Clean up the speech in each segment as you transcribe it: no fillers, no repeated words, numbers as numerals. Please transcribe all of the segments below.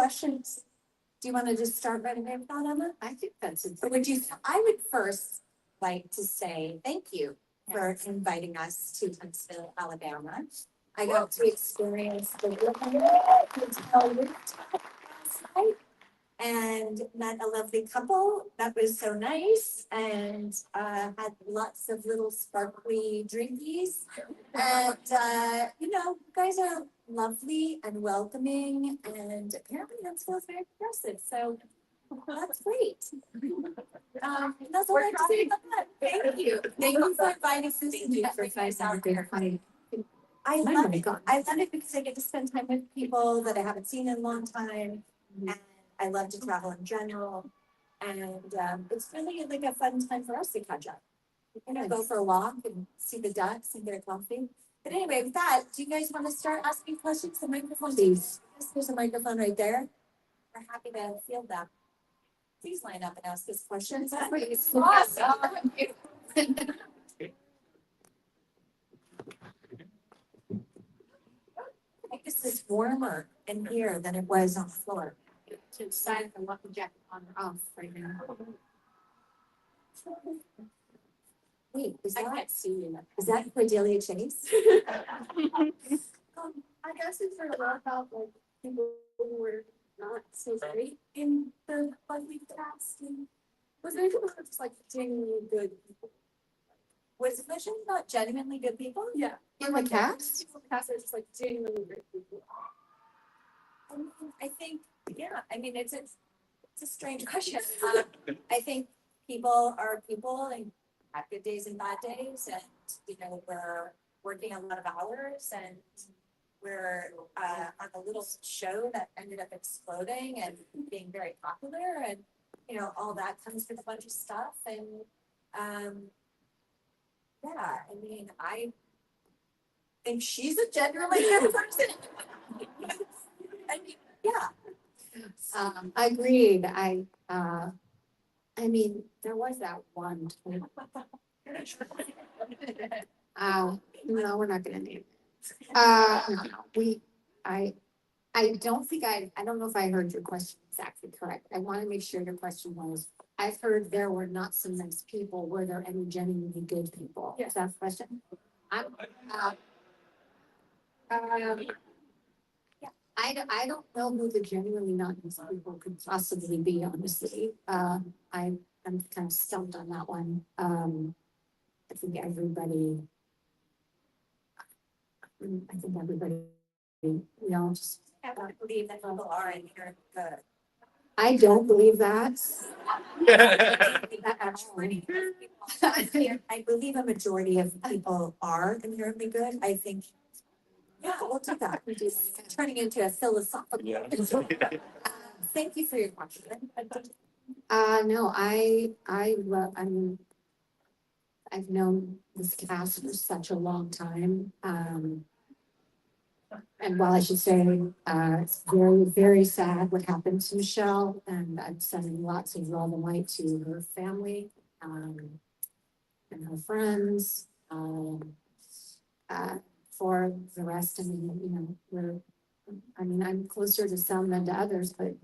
questions? Do you want to just start right away with that, Emma? I think that's it. Or would you, I would first like to say thank you for inviting us to Huntsville, Alabama. I got to experience the hotel rooftop last night and met a lovely couple. That was so nice, and had lots of little sparkly drinkies. And you guys are lovely and welcoming, and apparently Huntsville is very progressive. So that's great. That's all I have to say about that. Thank you. Thank you for inviting us. Thank you for inviting. I love it. I love it because I get to spend time with people that I haven't seen in a long time. And I love to travel in general. And it's really like a fun time for us to catch up. Go for a walk and see the ducks and get a coffee. But anyway, with that, do you guys want to start asking questions? The microphone, please. There's a microphone right there. We're happy to field that. Please line up and ask us questions. Awesome. I think this is warmer in here than it was on the floor. To decide if I want the jacket on or off right now. Wait, I can't see you. Is that Cordelia Chase? I guess it's for a lot about like people who were not so great in the Buffy cast. And was there anyone who was just like genuinely good people? Was the question about genuinely good people? Yeah. In the cast? People in the cast are just like genuinely great people. I think, yeah, I mean, it's a strange question. I think people are people and have good days and bad days, and we're working a lot of hours, and we're on a little show that ended up exploding and being very popular, and all that comes with a bunch of stuff. And yeah, I mean, I think she's a genuinely good person. I mean, yeah. Agreed. I mean, there was that one. No, we're not gonna name it. No. I don't think I don't know if I heard your question exactly correct. I want to make sure your question was, I've heard there were not some nice people. Were there any genuinely good people? Yes. Is that the question? I don't know who the genuinely not nice people could possibly be, honestly. I'm kind of stumped on that one. I think everybody, just. I don't believe that people are in here good. I don't believe that. I believe a majority of people are inherently good. I think, yeah, we'll do that. Turning into a philosophical. Thank you for your question. No, I mean, I've known this cast for such a long time. And while I should say, it's very, very sad what happened to Michelle, and I'm sending lots of love and light to her family, and her friends. For the rest, I mean, I'm closer to some than to others, but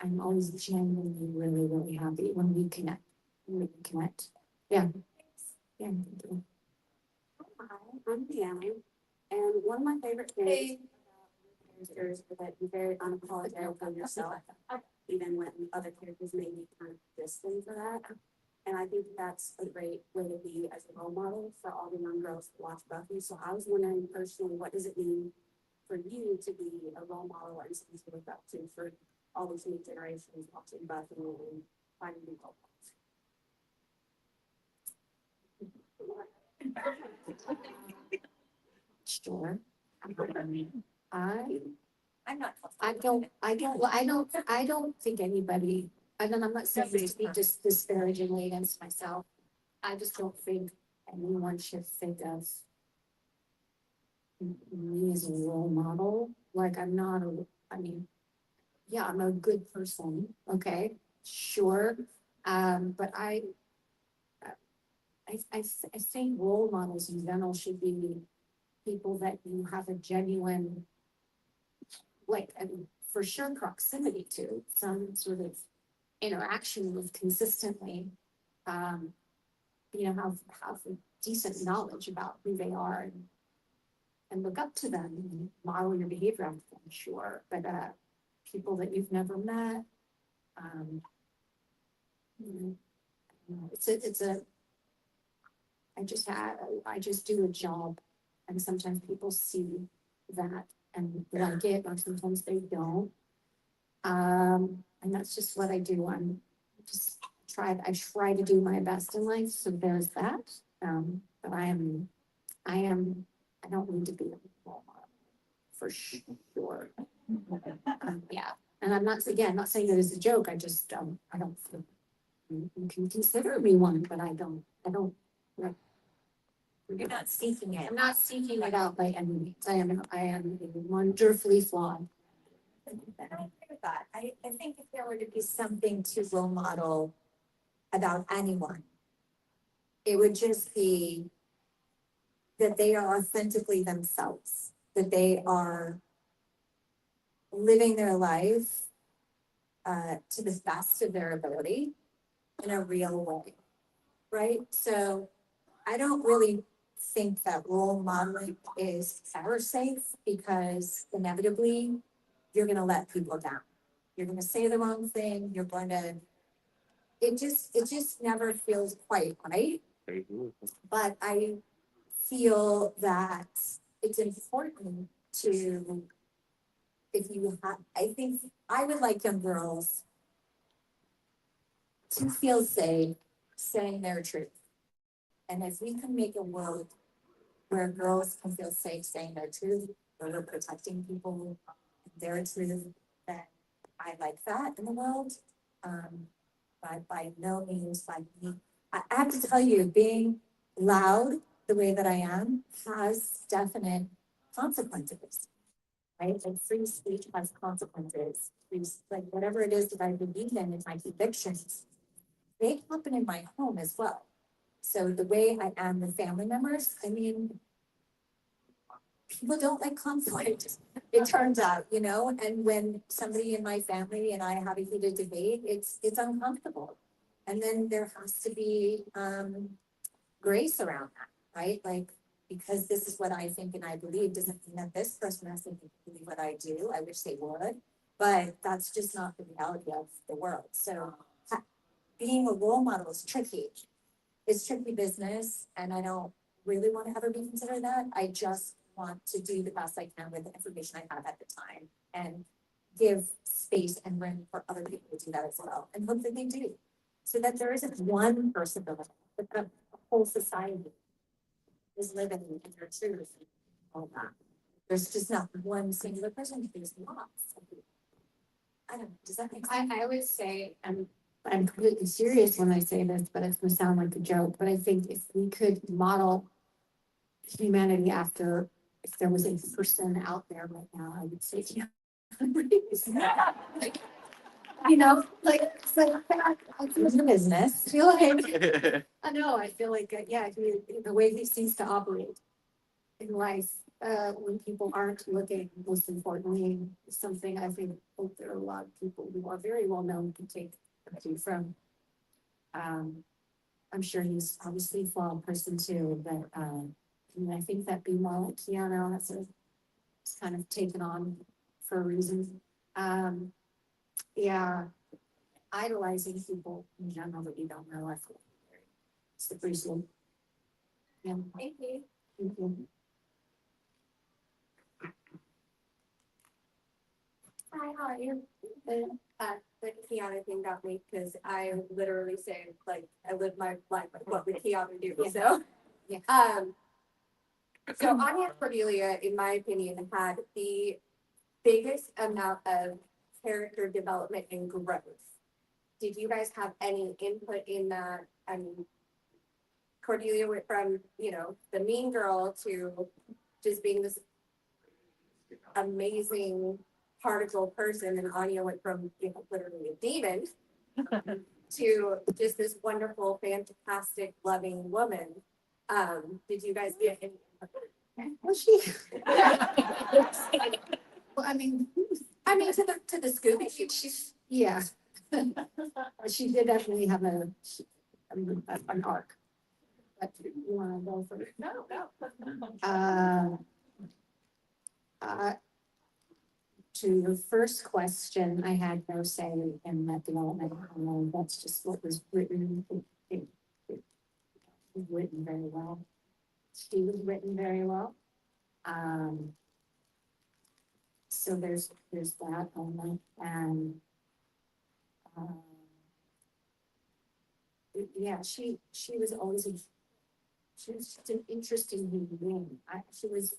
I'm always genuinely really, really happy when we connect. Yeah. Yeah. Hi, I'm Deanna, and one of my favorite things about your characters is that you're very unapologetic of yourself, even when other characters may be kind of distant for that. And I think that's a great way to be as a role model for all the young girls who watch Buffy. So I was wondering personally, what does it mean for you to be a role model and something to look up to for all these new generations watching Buffy and finding new role models? Sure. I'm not. I don't think anybody, I'm not saying this to be just disparagingly against myself. I just don't think anyone should think of me as a role model. Like I'm a good person. Okay, sure. But I think role models in general should be people that you have a genuine for sure proximity to, some sort of interaction with consistently, have a decent knowledge about who they are and look up to them and model your behavior after them, sure, but people that you've never met, it's a I just do a job, and sometimes people see that and like it, or sometimes they don't. And that's just what I do. I try to do my best in life, so there's that. But I don't need to be a role model for sure. Yeah, and I'm not saying that as a joke. I don't feel you can consider me one, but I don't. You're not seeking it. I'm not seeking it out by any means. I am wonderfully flawed. I don't agree with that. I think if there were to be something to role model about anyone, it would just be that they are authentically themselves, that they are living their life to the best of their ability in a real way, right? So I don't really think that role modeling is ever safe, because inevitably you're going to let people down. You're going to say the wrong thing. It just never feels quite right. But I feel that it's important to, I think I would like young girls to feel safe saying their truth. And if we can make a world where girls can feel safe saying their truth, where we're protecting people, their truth, then I like that in the world. But by no means like me. I have to tell you, being loud the way that I am has definite consequences, right? Like free speech has consequences. Like whatever it is that I believe in my convictions, they happen in my home as well. So the way I am with family members, I mean, people don't like conflict, it turns out, and when somebody in my family and I have a heated debate, it's uncomfortable. And then there has to be grace around that, right? Like, because this is what I think and I believe doesn't mean that this person has to believe what I do. I wish they would, but that's just not the reality of the world. So being a role model is tricky. It's tricky business, and I don't really want to ever be considered that. I just want to do the best I can with the information I have at the time and give space and room for other people to do that as well, and hope that they do. So that there isn't one person, but a whole society is living in their truth and all that. There's just not one singular person, there's lots. I don't know, does that make sense? I would say, I'm completely serious when I say this, but it's gonna sound like a joke, but I think if we could model humanity after, if there was a person out there right now, I would say, like, I feel It's a business. I know, I feel like, the way he seems to operate in life, when people aren't looking, most importantly, is something I think there are a lot of people who are very well known can take from. I'm sure he's obviously a flawed person too, but I think that being more like Keanu, it's kind of taken on for a reason. Yeah, idolizing people in general that you don't know, I feel it's the reason. Yeah. Thank you. Thank you. Hi, how are you? The Keanu thing got me, because I literally say, like, I live my life, like, what would Keanu do, so. Yeah. So Anya Cordelia, in my opinion, had the biggest amount of character development and growth. Did you guys have any input in that? I mean, Cordelia went from, the mean girl to just being this amazing particle person, and Anya went from literally a demon to just this wonderful, fantastic, loving woman. Did you guys get any? Was she? Well, I mean, I mean, to the Scooby, she's, yeah. She did definitely have an arc. But you wanna go for it? No. To your first question, I had no say in that development. That's just what was written. It was written very well. She was written very well. So there's that element, and yeah, she was always she was just an interesting human being. She was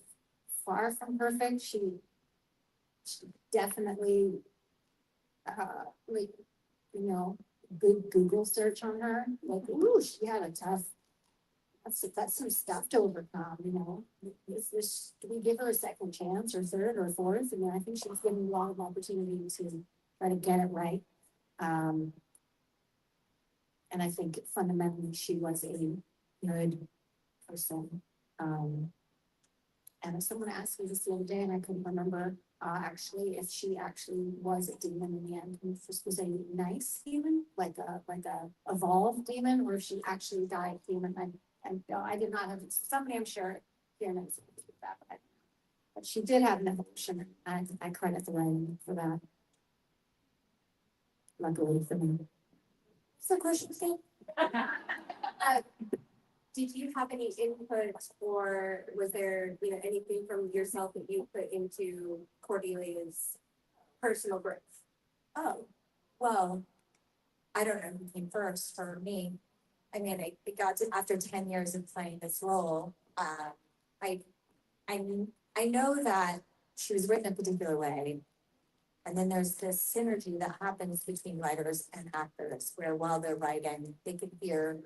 far from perfect. She definitely, like, good Google search on her, like, ooh, she had a tough, that's some stuff to overcome. Do we give her a second chance or third or fourth? I mean, I think she was given a lot of opportunity to try to get it right. And I think fundamentally she was a good person. And if someone asked me this the other day, and I couldn't remember, actually, if she actually was a demon in the end, and if this was a nice demon, like a evolved demon, or if she actually died demon. I did not have, somebody I'm sure here knows that, but she did have an evolution, and I credit the writing for that. Luckily for me. So question, Sam? Did you have any input, or was there, anything from yourself that you put into Cordelia's personal growth? Oh, well, I don't know who came first for me. I mean, it got to, after 10 years of playing this role, I know that she was written a particular way. And then there's this synergy that happens between writers and actors, where while they're writing, they can hear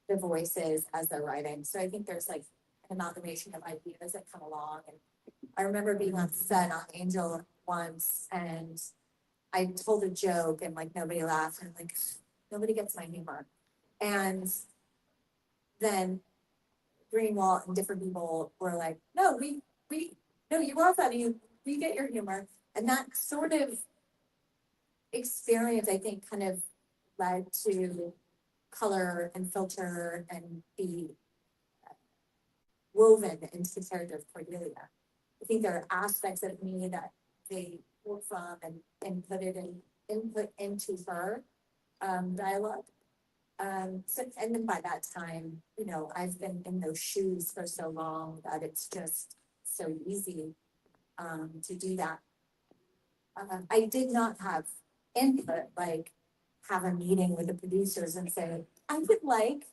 the voices as they're writing. So I think there's like an amalgamation of ideas that come along. And I remember being on set on Angel once, and I told a joke and like nobody laughed, and like nobody gets my humor. And then Greenwald and different people were like, no, no, you are funny, we get your humor. And that sort of experience, I think, kind of led to color and filter and be woven into the character of Cordelia. I think there are aspects of me that they work from and input into her dialogue. So, and then by that time, I've been in those shoes for so long that it's just so easy to do that. I did not have input, like have a meeting with the producers and say, I would like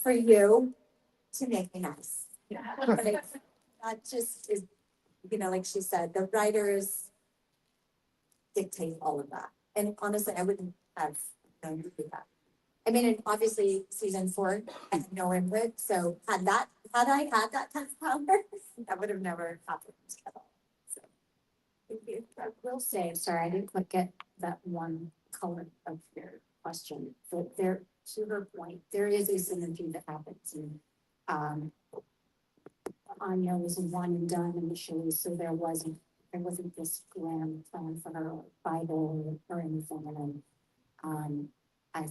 for you to make me nice. Like, that just is, like she said, the writers dictate all of that. And honestly, I wouldn't have known to do that. I mean, and obviously season 4, I had no input. So had I had that kind of power, that would have never happened at all. So thank you. I will say, sorry, I didn't quite get that one color of your question, but there, to her point, there is a synergy that happens, and Anya was a one and done initially, so there wasn't this grand plan for her Bible or anything, and then I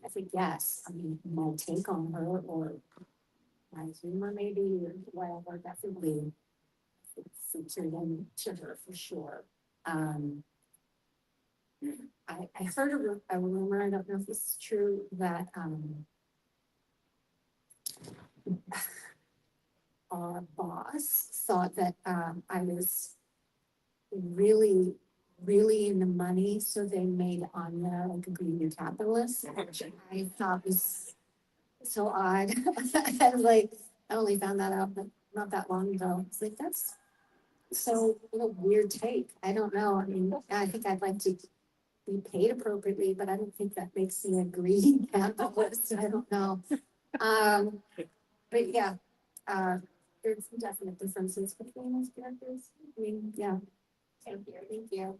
think yes, I mean, my take on her or my humor maybe or whatever, definitely featured into her for sure. I heard a rumor, I don't know if this is true, that our boss thought that I was really, really in the money, so they made Anya like a greedy capitalist, which I thought was so odd. I was like, I only found that out not that long ago. It's like, that's so a weird take. I don't know. I mean, I think I'd like to be paid appropriately, but I don't think that makes me a greedy capitalist. I don't know. But yeah, there's some definite differences between those characters. I mean, yeah. Thank you.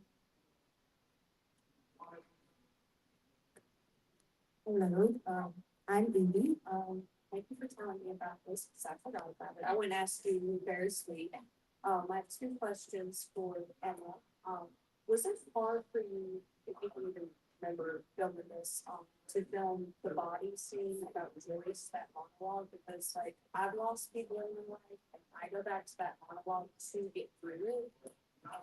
Hello, I'm Evie. Thank you for telling me about this, because I forgot about it. I wouldn't ask you, you're very sweet. I have two questions for Emma. Was it hard for you, if you can even remember filming this, to film the body scene about Joyce, that monologue? Because like, I've lost people in my life, and I go back to that monologue to get through it.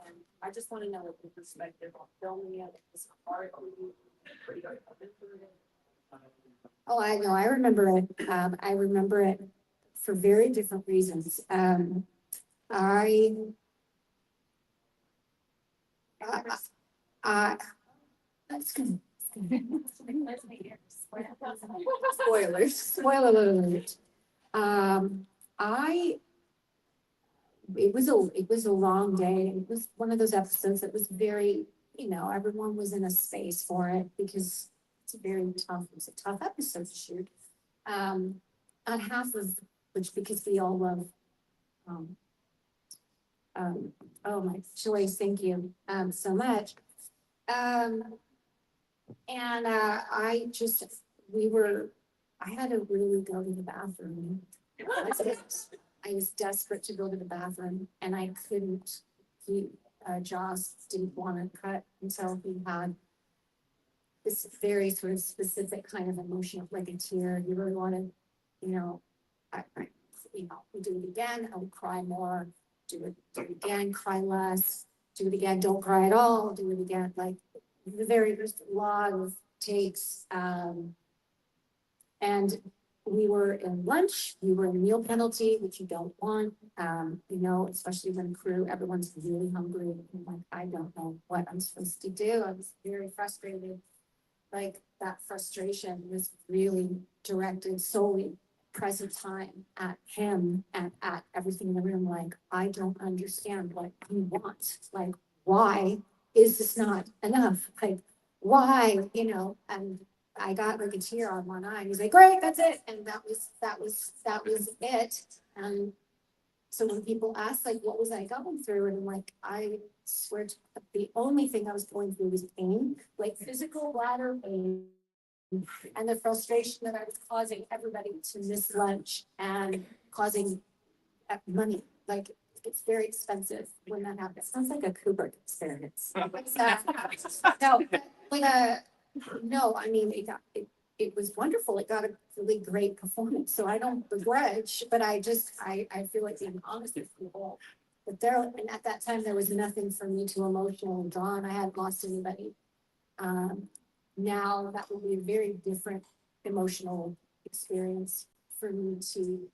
And I just want to know your perspective on filming it. Is it hard for you? Are you open for it? Oh, I know, I remember it. I remember it for very different reasons. I, I, that's good. Spoilers, spoiler alert. It was a long day. It was one of those episodes that was very, everyone was in a space for it because it's a tough episode to shoot. On half of which, because we all love, oh my Joyce, thank you, so much. I had to really go to the bathroom. I was desperate to go to the bathroom and I couldn't. Joss didn't want to cut until he had this very sort of specific kind of emotion, like a tear. You really want to, we do it again, I would cry more, do it again, cry less, do it again, don't cry at all, do it again, like there's a lot of takes. And we were in lunch, we were in meal penalty, which you don't want, especially when crew, everyone's really hungry. I'm like, I don't know what I'm supposed to do. I was very frustrated. Like that frustration was really directed solely present time at him and at everything in the room. Like, I don't understand what you want. Like, why is this not enough? Like, why, and I got like a tear on one eye. He's like, great, that's it. And that was it. And so when people ask, like, what was I going through? And I'm like, I swear to God, the only thing I was going through was pain, like physical bladder pain, and the frustration that I was causing everybody to miss lunch and causing money. Like, it's very expensive when that happens. Sounds like a Kubrick experience. No, I mean, it was wonderful. It got a really great performance. So I don't begrudge, but I feel like being honest with people. But and at that time, there was nothing for me to emotionally draw on. I hadn't lost anybody. Now that would be a very different emotional experience for me to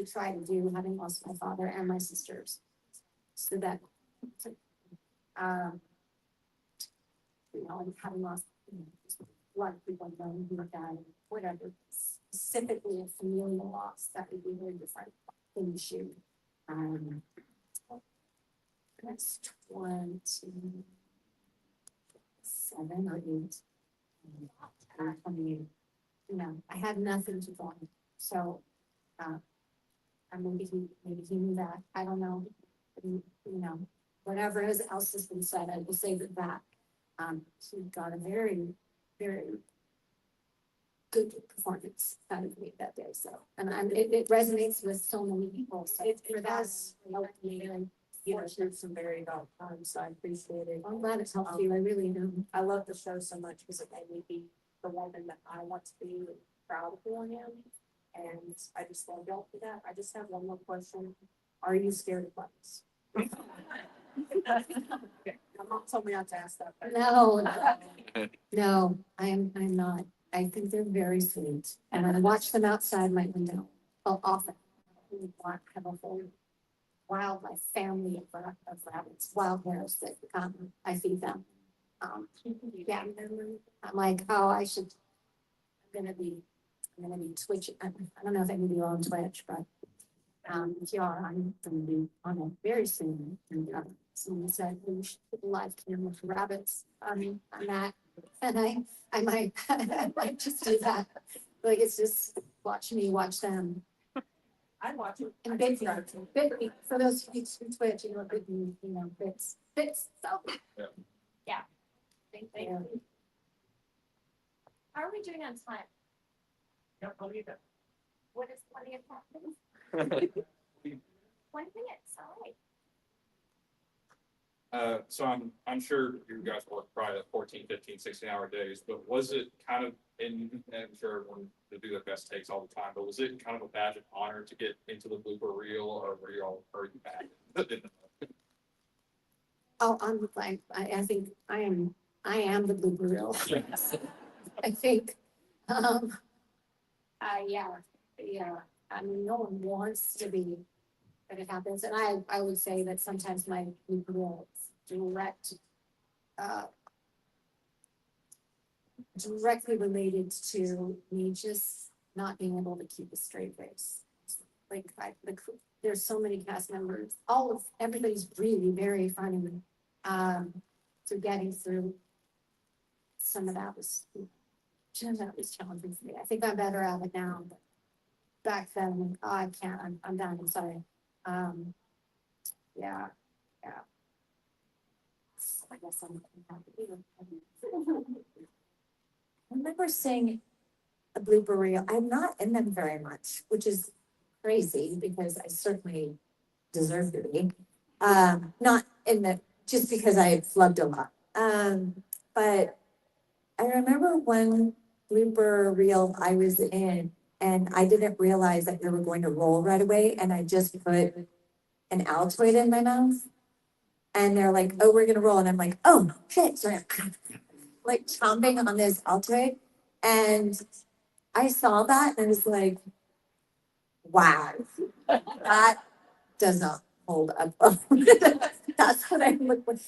try to do, having lost my father and my sisters. So that, and having lost a lot of people I know who have died, whatever, specifically a familial loss, that would be very different than the shoot. That's 27 or 8. I mean, I had nothing to go on. So, maybe he knew that. I don't know. Whatever else has been said, I will say that he got a very, very good performance out of me that day. So, and it resonates with so many people. So It does help me, through some very dark times, so I appreciate it. I'm glad it's helped you. I really do. I love the show so much because it made me be the woman that I want to be, proud of who I am. And I just love y'all for that. I just have one more question. Are you scared of bugs? My mom told me not to ask that. But No, I'm not. I think they're very sweet. And I watch them outside my window often. I have a whole wildlife family of rabbits, wild hares that I feed them. Yeah, I'm like, oh, I'm gonna be twitching. I don't know if I can be on Twitch, but if you are, I'm gonna be on it very soon. And someone said we should put a live camera for rabbits on that, and I might I might just do that. Like, it's just watch me watch them. I watch it. And Big for those who Twitch, bits. So yeah. Thank you. How are we doing on time? Yeah, I'll leave that. What is plenty of time? 1 minute, sorry. So I'm sure you guys work probably at 14, 15, 16-hour days, but was it kind of and I'm sure everyone to do their best takes all the time, but was it kind of a badge of honor to get into the blooper reel, or were you all hurting back? Oh, I'm like, I think I am the blooper reel. I think, yeah, I mean, no one wants to be, but it happens, and I would say that sometimes my blooper reel is directly related to me just not being able to keep a straight face. Like, there's so many cast members, everybody's really very funny. So getting through some of that was challenging for me. I think I'm better at it now, but back then, I can't, I'm done, I'm sorry. Yeah. I guess I'm happy. I remember seeing a blooper reel. I'm not in them very much, which is crazy because I certainly deserve to be. Not in the, just because I flubbed a lot. But I remember one blooper reel I was in and I didn't realize that we were going to roll right away and I just put an Altoid in my mouth. And they're like, oh, we're gonna roll. And I'm like, oh, shit. So I'm like chomping on this Altoid. And I saw that and I was like, wow, that does not hold up. That's what I look like.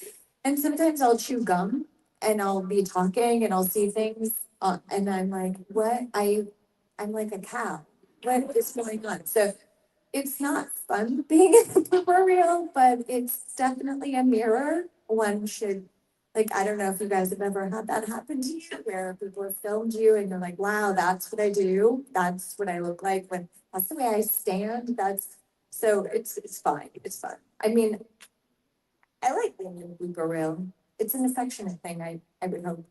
And sometimes I'll chew gum and I'll be talking and I'll see things and I'm like, what? I'm like a cow. What is going on? So it's not fun being in the blooper reel, but it's definitely a mirror. One should, like, I don't know if you guys have ever had that happen to you, where people have filmed you and you're like, wow, that's what I do. That's what I look like when, that's the way I stand. So it's fine. It's fun. I mean, I like being in the blooper reel. It's an affectionate thing, I would hope.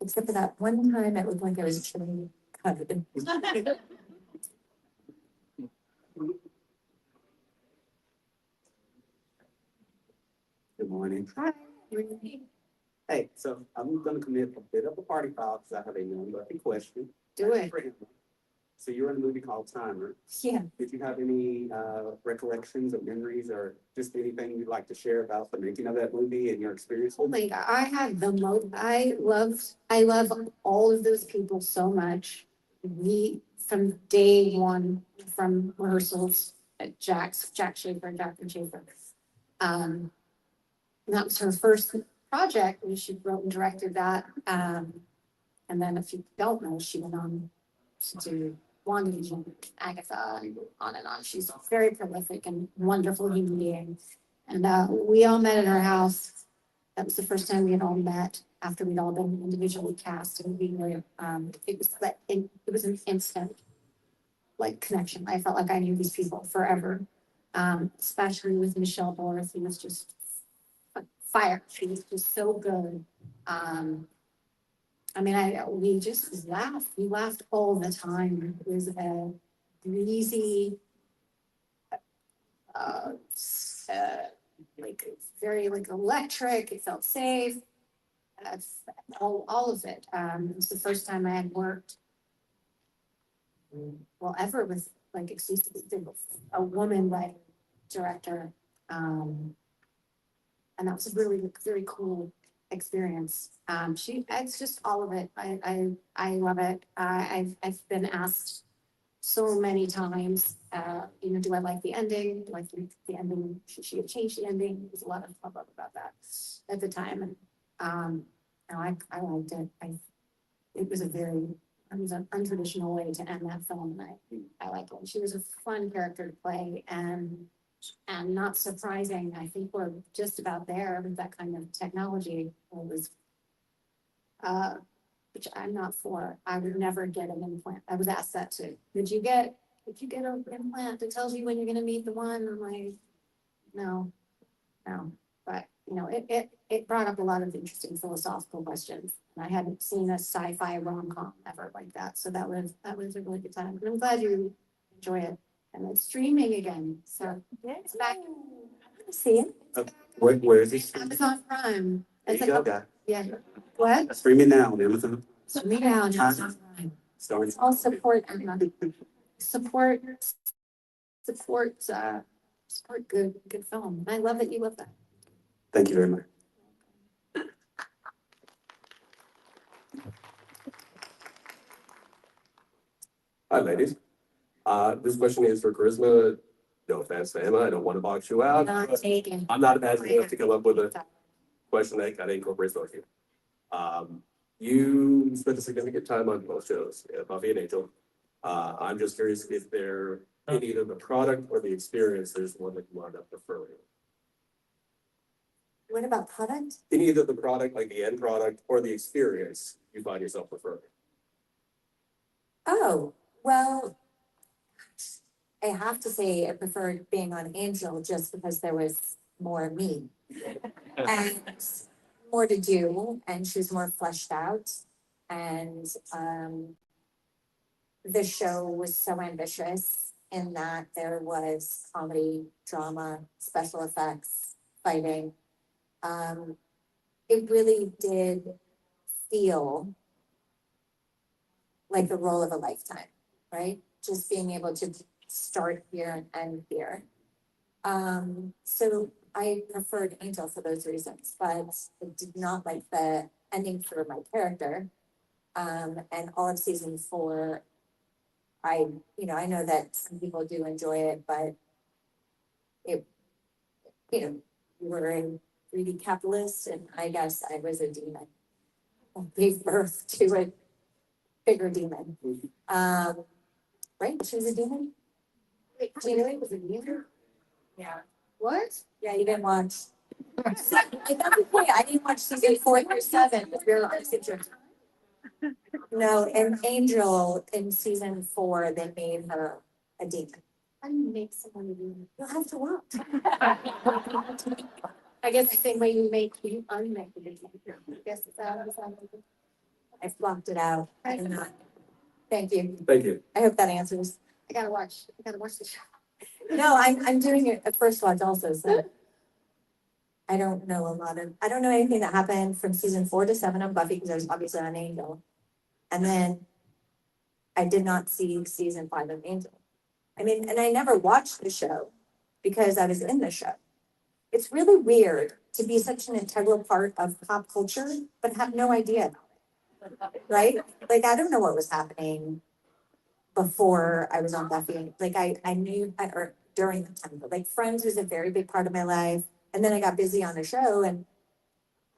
Except for that one time it looked like I was chewing cud. Good morning. Hi. Hey, so I'm gonna commit a bit of a party foul because I have a young lucky question. Do it. So you were in a movie called Timer. Yeah. Did you have any recollections or memories or just anything you'd like to share about the making of that movie and your experience? Oh my God, I had the most, I love all of those people so much. From day one, from rehearsals at Jack Schaefer. And that was her first project, and she wrote and directed that. And then if you don't know, she went on to do WandaVision, Agatha, and on. She's a very prolific and wonderful human being. And we all met at her house. That was the first time we had all met after we'd all been individually cast, and we were, it was an instant like connection. I felt like I knew these people forever. Especially with Michelle Boris, who was just fire. She was just so good. I mean, we just laughed. We laughed all the time. It was a breezy, like very like electric. It felt safe. All of it. It was the first time I had worked, well, ever with like exclusively a woman writer director. And that was a really very cool experience. It's just all of it. I love it. I've been asked so many times, do I like the ending? Do I think the ending, should she have changed the ending? There was a lot of hubbub about that at the time. And I liked it. It was an untraditional way to end that film. And I liked it. She was a fun character to play, and not surprising. I think we're just about there with that kind of technology. It was, which I'm not for. I would never get an implant. I was asked that too. Did you get an implant that tells you when you're gonna meet the one? I'm like, no. But it brought up a lot of interesting philosophical questions. And I hadn't seen a sci-fi rom-com ever like that. So that was a really good time. And I'm glad you enjoy it. And it's streaming again, so it's back. See it? Where is this? Amazon Prime. There It's you go, like, guy. yeah, what? Streaming now on Amazon. Streaming now on Amazon Prime. Starting. All support, Support, support good film. I love that you love that. Thank you very much. Hi, ladies. This question is for Charisma. No offense to Emma, I don't want to box you out. Not but taken. I'm not imagining enough to come up with a question that kind of incorporates both of you. You spent a significant time on both shows, Buffy and Angel. I'm just curious if there, in either the product or the experience, there's one that you wound up preferring. what about product? In either the product, like the end product, or the experience, you find yourself preferring. Oh, well, I have to say I preferred being on Angel just because there was more me. And more to do, and she was more fleshed out. And the show was so ambitious in that there was comedy, drama, special effects, fighting. It really did feel like the role of a lifetime, right? Just being able to start here and end here. So I preferred Angel for those reasons, but I did not like the ending for my character. And all of season 4, I know that some people do enjoy it, but it, we were a greedy capitalist, and I guess I was a demon. I gave birth to a bigger demon. Right? She was a demon? Wait, Gina was a demon? Yeah. What? Yeah, you didn't watch. That's the point. I didn't watch season 4 through 7, but we were on the same show. No, and Angel in season 4, they made her a demon. I didn't make someone a demon. You'll have to watch. I guess the same way you unmake the demon. I guess it's out of the. I blocked it out. I did not. Thank you. Thank you. I hope that answers. I gotta watch the show. No, I'm doing it at first watch also, so. I don't know anything that happened from season 4 to 7 on Buffy because I was obviously on Angel. And then I did not see season 5 of Angel. I mean, and I never watched the show because I was in the show. It's really weird to be such an integral part of pop culture, but have no idea about it. Right? Like, I don't know what was happening before I was on Buffy. Like, I knew, or during the time, but like Friends was a very big part of my life. And then I got busy on the show and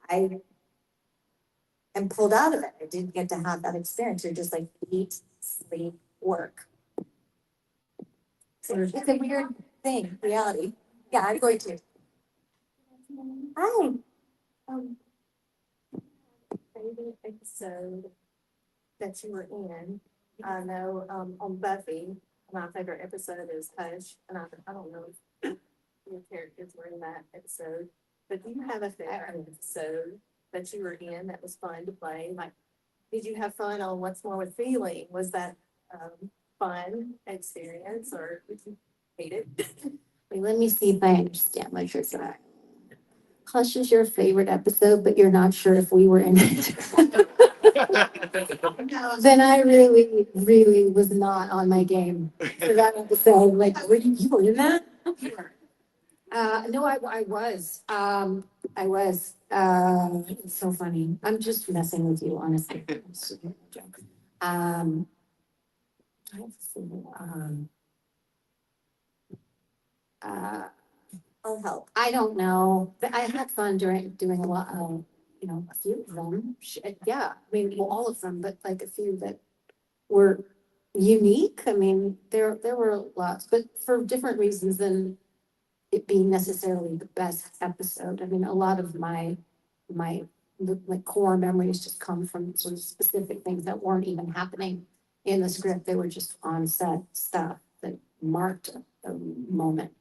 I am pulled out of it. I didn't get to have that experience. You're just like eat, sleep, work. So it's a weird thing, reality. Yeah, I'm going to. Hi. Favorite episode that you were in? I know, on Buffy, my favorite episode is Hush, and I don't know if your characters were in that episode, but do you have a favorite episode that you were in that was fun to play? Like, did you have fun on What's More with Feeling? Was that, fun experience, or did you hate it? Wait, let me see if I understand what you're saying. Hush is your favorite episode, but you're not sure if we were in it. Then I really, really was not on my game for that episode. Like, you were in that? No, I was. It's so funny. I'm just messing with you, honestly. It's a joke. Let's see, I'll help. I don't know, but I had fun doing a lot of, a few of them. Yeah, I mean, well, all of them, but like a few that were unique. I mean, there were lots, but for different reasons than it being necessarily the best episode. I mean, a lot of my like core memories just come from sort of specific things that weren't even happening in the script. They were just on set stuff that marked a moment,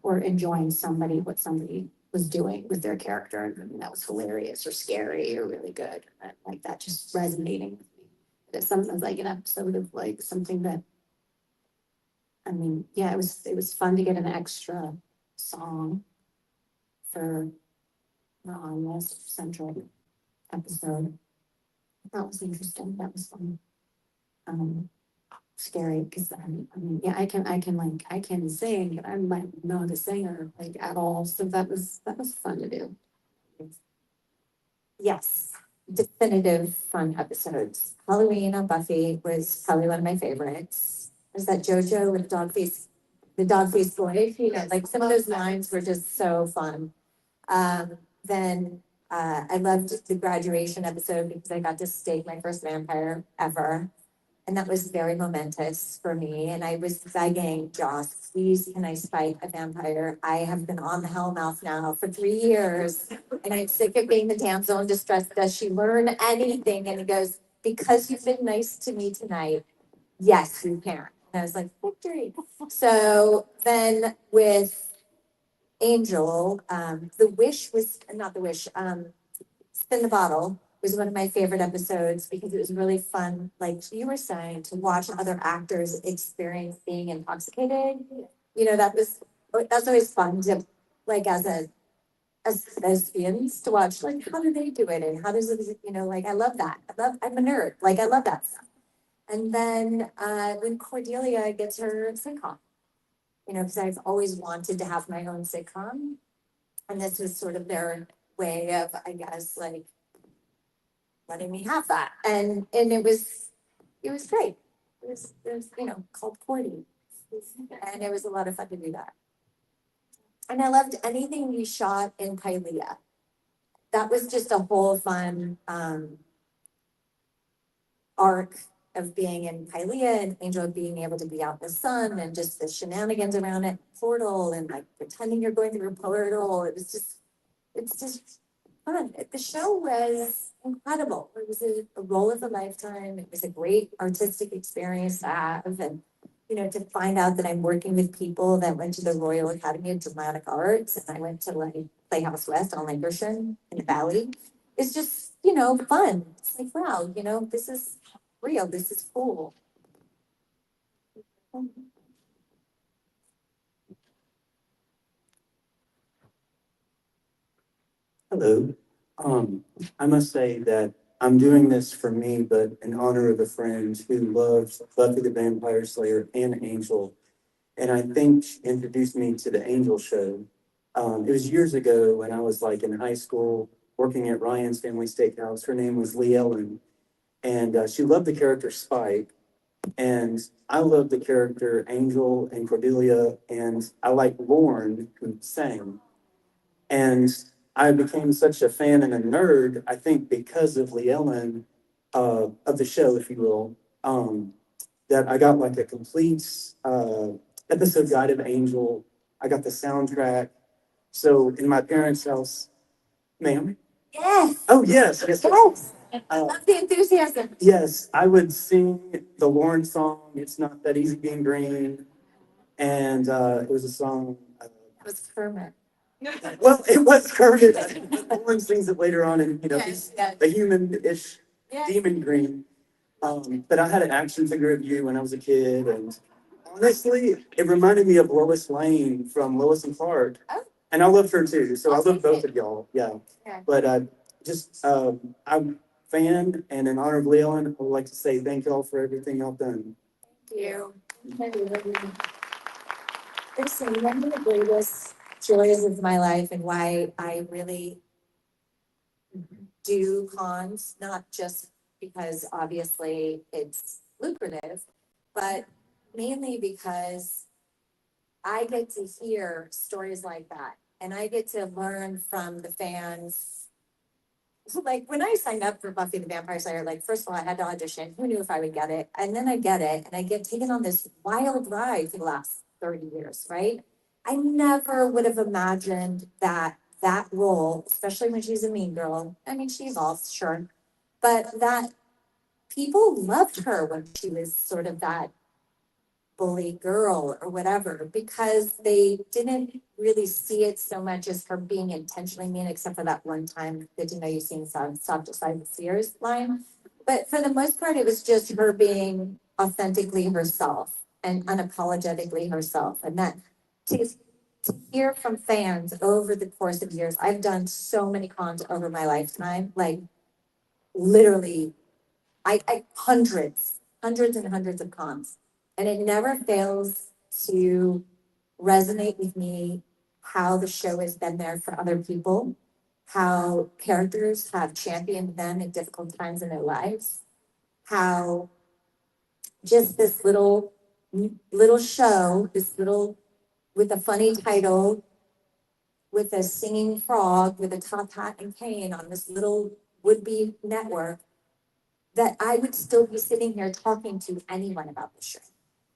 or enjoying what somebody was doing with their character, and that was hilarious or scary or really good. Like that just resonating with me. It's sometimes like an episode of like something that I mean, yeah, it was fun to get an extra song for on this central episode. That was interesting. That was fun. Scary because I mean, yeah, I can sing, but I'm like not a singer like at all. So that was fun to do. Yes, definitive fun episodes. Halloween on Buffy was probably one of my favorites. There's that JoJo with the dog face boy, you know, like some of those lines were just so fun. Then I loved the graduation episode because I got to stake my first vampire ever. And that was very momentous for me. And I was begging Joss, please, can I spike a vampire? I have been on the Hellmouth now for 3 years. And I'm sick of being the damsel in distress. Does she learn anything? And he goes, because you've been nice to me tonight, yes, you can. And I was like, victory. So then with Angel, the wish was not the wish, spin the bottle was one of my favorite episodes because it was really fun, like you were saying, to watch other actors experience being intoxicated. You know, that's always fun to like as lesbians to watch, like how do they do it and how does it, you know, like I love that. I'm a nerd, like I love that stuff. And then when Cordelia gets her sitcom, you know, because I've always wanted to have my own sitcom. And this was sort of their way of, I guess, like letting me have that. And it was great. It was, you know, called Cordy. And it was a lot of fun to do that. And I loved anything we shot in Pylea. That was just a whole fun arc of being in Pylea and Angel being able to be out in the sun and just the shenanigans around it, portal and like pretending you're going through a portal. It's just fun. The show was incredible. It was a role of a lifetime. It was a great artistic experience to have. And, you know, to find out that I'm working with people that went to the Royal Academy of Dramatic Arts and I went to like Playhouse West on Lake Gershon in the Valley. It's just, you know, fun. It's like, wow, you know, this is real. This is cool. Hello. I must say that I'm doing this for me, but in honor of a friend who loves Buffy the Vampire Slayer and Angel. And I think she introduced me to the Angel show. It was years ago when I was like in high school working at Ryan's Family Steakhouse. Her name was Lee Ellen. And she loved the character Spike. And I loved the character Angel and Cordelia. And I like Lauren, who sang. And I became such a fan and a nerd, I think, because of Lee Ellen, of the show, if you will, that I got like a complete episode guide of Angel. I got the soundtrack. So in my parents' house, ma'am? Yes. Oh, yes. Yes. Yes. I Uh, love the enthusiasm. yes, I would sing the Lauren song, It's Not That Easy Being Green. And it was a song. It was Kermit. Well, it was Kermit. Lauren sings it later on, and you know, he's Yes. the human-ish Yes. demon green. But I had an action figure of you when I was a kid, and honestly, it reminded me of Lois Lane from Lois and Clark. Oh. And I loved her too, so I Awesome. love both of y'all. Yeah. Yeah. But I'm a fan, and in honor of Leon, I would like to say thank y'all for everything y'all done. Thank you. Listen, one of the greatest joys of my life and why I really do cons, not just because obviously it's lucrative, but mainly because I get to hear stories like that and I get to learn from the fans. So like when I signed up for Buffy the Vampire Slayer, like first of all, I had to audition. Who knew if I would get it? And then I get it and I get taken on this wild ride for the last 30 years, right? I never would have imagined that role, especially when she's a mean girl. I mean, she evolves, sure. But that people loved her when she was sort of that bully girl or whatever, because they didn't really see it so much as her being intentionally mean, except for that one time, good to know you seen Soft Aside the Sears line. But for the most part, it was just her being authentically herself. and unapologetically herself. And that to hear from fans over the course of years, I've done so many cons over my lifetime, like literally, I hundreds and hundreds of cons. And it never fails to resonate with me how the show has been there for other people, how characters have championed them at difficult times in their lives, how just this little show, this little with a funny title, with a singing frog with a top hat and cane on this little would-be network, that I would still be sitting here talking to anyone about the show.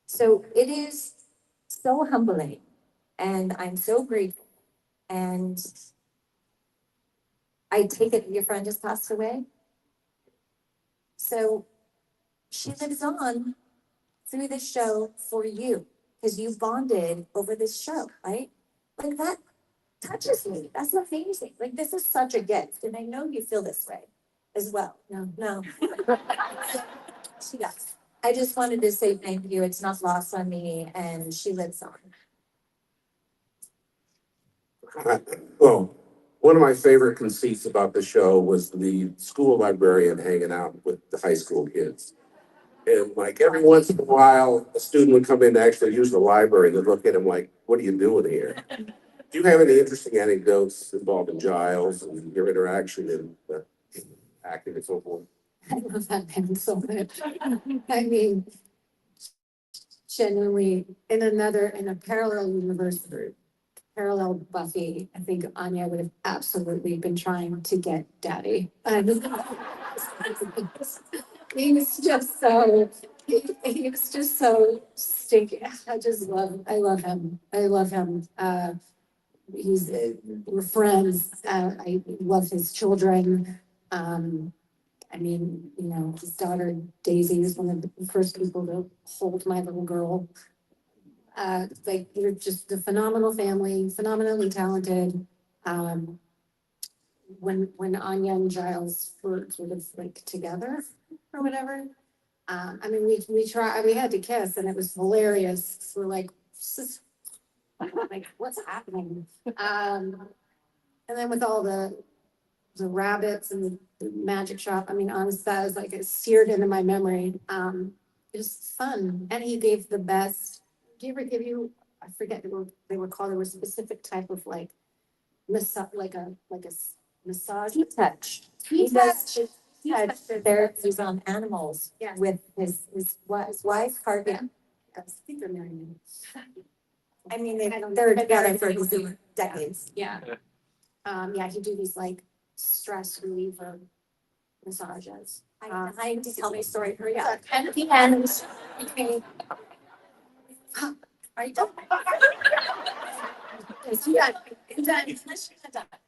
So it is so humbling, and I'm so grateful. And I take it your friend just passed away. So she lives on through this show for you, because you bonded over this show, right? Like that touches me. That's amazing. Like this is such a gift, and I know you feel this way as well. No. She does. I just wanted to say thank you. It's not lost on me, and she lives on. Well, one of my favorite conceits about the show was the school librarian hanging out with the high school kids. And like every once in a while, a student would come in to actually use the library and they'd look at him like, what are you doing here? Do you have any interesting anecdotes involving Giles and your interaction in acting and so forth? I love that man so much. I mean, genuinely, in a parallel universe, or parallel Buffy, I think Anya would have absolutely been trying to get Daddy. He was just so, he was just so stinky. I love him. We're friends. I love his children. I mean, you know, his daughter Daisy was one of the first people to hold my little girl. Like, you're just a phenomenal family, phenomenally talented. When Anya and Giles were sort of like together or whatever, I mean, we had to kiss and it was hilarious. We're like, what's happening? And then with all the rabbits and the magic shop, I mean, honestly, that was like, it seared into my memory. It was fun. And he gave the best, do you ever give you, I forget, they were called, there was a specific type of like, massage, like a massage. Touch. He does therapies on animals with his wife, Carpenter. I think they're married. I mean, I don't know. they're together for decades. Yeah. Yeah, he'd do these like stress reliever massages. I need to tell my story, hurry up. And the end. Okay. Are you done? Yes, you done. I'm done.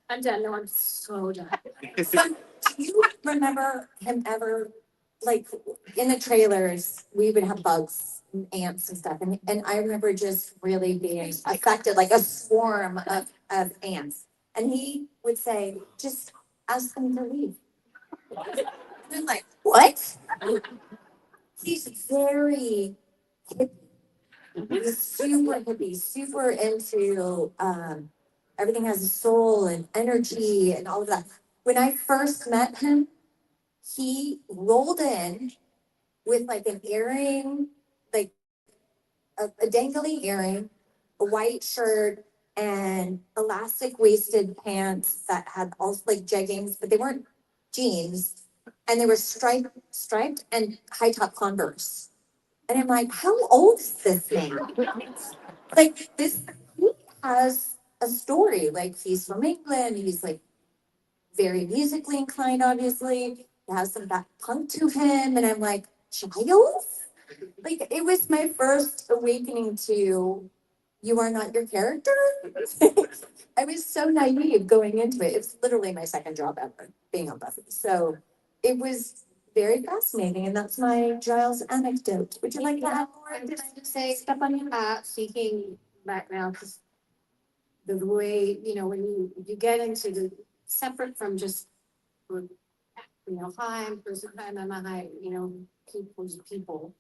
I'm done. No, I'm so done. Do you remember him ever, like, in the trailers, we would have bugs and ants and stuff, and I remember just really being affected, like a swarm of ants. And he would say, just ask them to leave. And I'm like, what? He's very hippie. He's super hippie, super into, everything has a soul and energy and all of that. When I first met him, he rolled in with like an earring, like a dangly earring, a white shirt, and elastic waisted pants that had also like jeggings, but they weren't jeans, and they were striped and high top Converse. And I'm like, how old is this man? Like this, he has a story. Like he's from England. He's like very musically inclined, obviously. He has some that punk to him, and I'm like, Giles? Like it was my first awakening to you are not your character. I was so naive going into it. It's literally my second job ever being on Buffy. So it was very fascinating, and that's my Giles anecdote. Would you like to add more? I'm just to say, step on your speaking background, because the way, you know, when you get into the separate from just, you know, hi, I'm person, hi, I'm a hi, you know, people.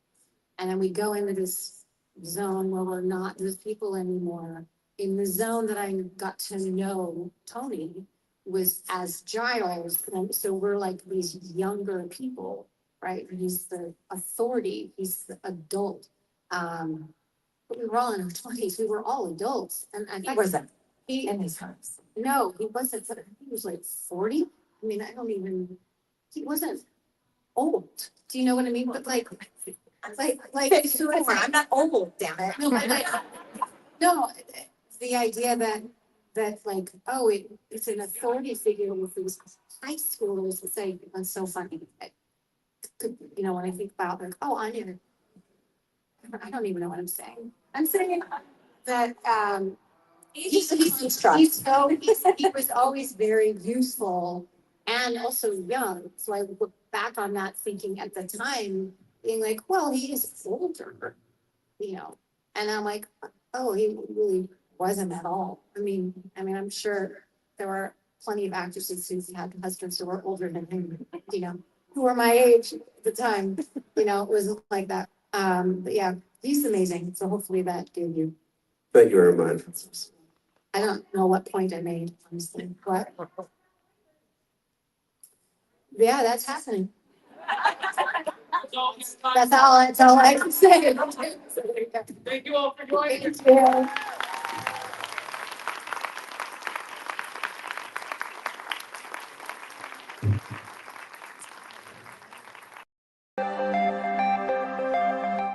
And then we go into this zone where we're not those people anymore. In the zone that I got to know Tony was as Giles, and so we're like these younger people, right? He's the authority, he's the adult. But we were all in our twenties, we were all adults, and I He think wasn't he, in his homes. no, he wasn't, but he was like 40. I mean, I don't even, he wasn't old. Do you know what I mean? But like, so I'm not old, damn it. no, but like, no, the idea that like, oh, it's an authority figure with these high schoolers, it's like, that's so funny. You know, when I think about like, oh, I don't even know what I'm saying. I'm saying that, he was always very useful and also young. So I look back on that thinking at the time, being like, well, he is older, you know, and I'm like, oh, he really wasn't at all. I mean, I'm sure there were plenty of actresses who had husbands who were older than him, you know, who were my age at the time, you know, it wasn't like that. But yeah, he's amazing. So hopefully that gave you, Thank you very much. I don't know what point I made, honestly, but yeah, that's happening. That's all I can say. Thank you all for joining. Thank you.